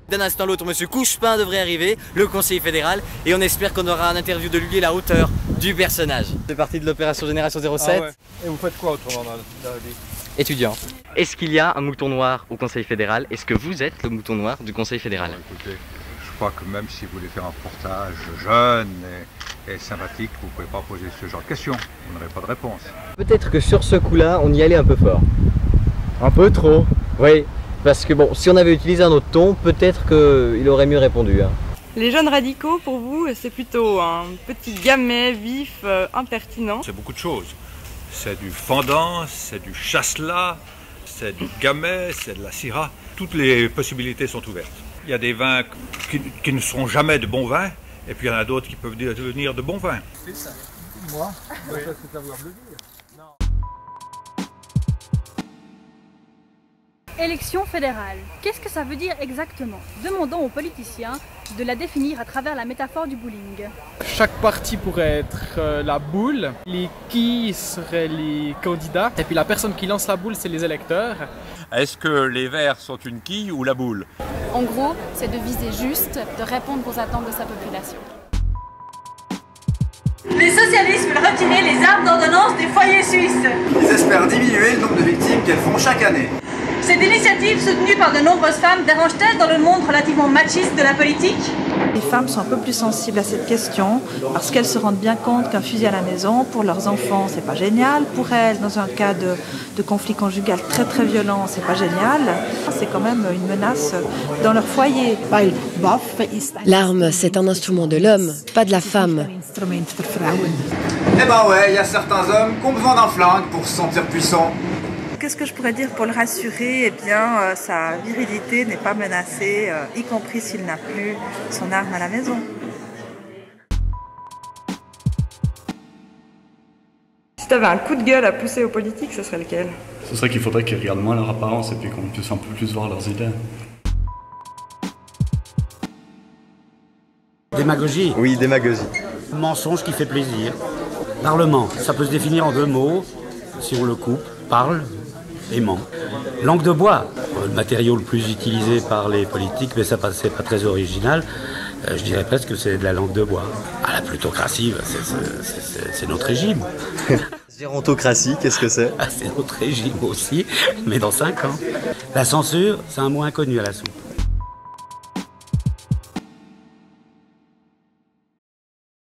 D'un instant à l'autre, monsieur Couchepin devrait arriver, le conseiller fédéral, et on espère qu'on aura une interview de lui à la hauteur du personnage. C'est parti de l'opération Génération 07. Ah ouais. Et vous faites quoi autrement dans la vie? Étudiant. Est-ce qu'il y a un mouton noir au conseil fédéral? Est-ce que vous êtes le mouton noir du conseil fédéral? Écoutez, je crois que même si vous voulez faire un reportage jeune et sympathique, vous ne pouvez pas poser ce genre de questions. Vous n'aurez pas de réponse. Peut-être que sur ce coup-là, on y allait un peu fort. Un peu trop. Oui. Parce que bon, si on avait utilisé un autre ton, peut-être qu'il aurait mieux répondu. Hein. Les jeunes radicaux, pour vous, c'est plutôt un petit gamet vif, impertinent. C'est beaucoup de choses. C'est du fendant, c'est du chasselas, c'est du gamay, c'est de la syrah. Toutes les possibilités sont ouvertes. Il y a des vins qui ne seront jamais de bons vins, et puis il y en a d'autres qui peuvent devenir de bons vins. C'est ça. Moi, oui. Ça c'est savoir le dire. Élection fédérale. Qu'est-ce que ça veut dire exactement? Demandons aux politiciens de la définir à travers la métaphore du bowling. Chaque parti pourrait être la boule, les quilles seraient les candidats, et puis la personne qui lance la boule, c'est les électeurs. Est-ce que les verts sont une quille ou la boule? En gros, c'est de viser juste, de répondre aux attentes de sa population. Les socialistes veulent retirer les armes d'ordonnance des foyers suisses. Ils espèrent diminuer le nombre de victimes qu'elles font chaque année. Cette initiative, soutenue par de nombreuses femmes, dérange-t-elle dans le monde relativement machiste de la politique? Les femmes sont un peu plus sensibles à cette question parce qu'elles se rendent bien compte qu'un fusil à la maison, pour leurs enfants, c'est pas génial. Pour elles, dans un cas de conflit conjugal très très violent, c'est pas génial. C'est quand même une menace dans leur foyer. L'arme, c'est un instrument de l'homme, pas de la femme. Eh ben ouais, il y a certains hommes qui ont besoin d'un flingue pour se sentir puissants. Qu'est-ce que je pourrais dire pour le rassurer? Eh bien, sa virilité n'est pas menacée, y compris s'il n'a plus son arme à la maison. Si tu avais un coup de gueule à pousser aux politiques, ce serait lequel? Ce serait qu'il faudrait qu'ils regardent moins leur apparence et puis qu'on puisse un peu plus voir leurs idées. Démagogie? Oui, démagogie. Mensonge qui fait plaisir. Parlement, ça peut se définir en 2 mots, si on le coupe. Parle et ment. Langue de bois, le matériau le plus utilisé par les politiques, mais ça c'est pas très original. Je dirais presque que c'est de la langue de bois. Ah, la plutocratie, c'est notre régime. Gérontocratie, qu'est-ce que c'est? C'est notre régime aussi, mais dans 5 ans. La censure, c'est un mot inconnu à la soupe.